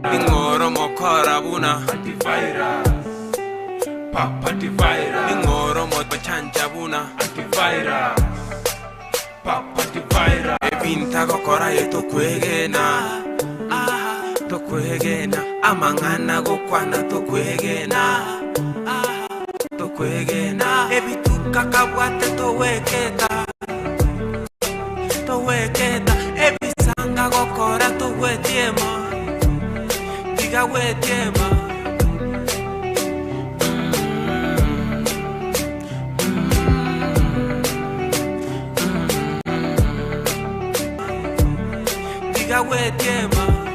Ingoro mokora buna Antivirus, antivirus. Ingoro mo chancha buna Antivirus, antivirus. Ebinta gokora yeto kwegena to kwegena amangana gokwana to kwegena ebituka kabwate to weketa ebisanga gokora to wetiema diga wetiema diga wetiema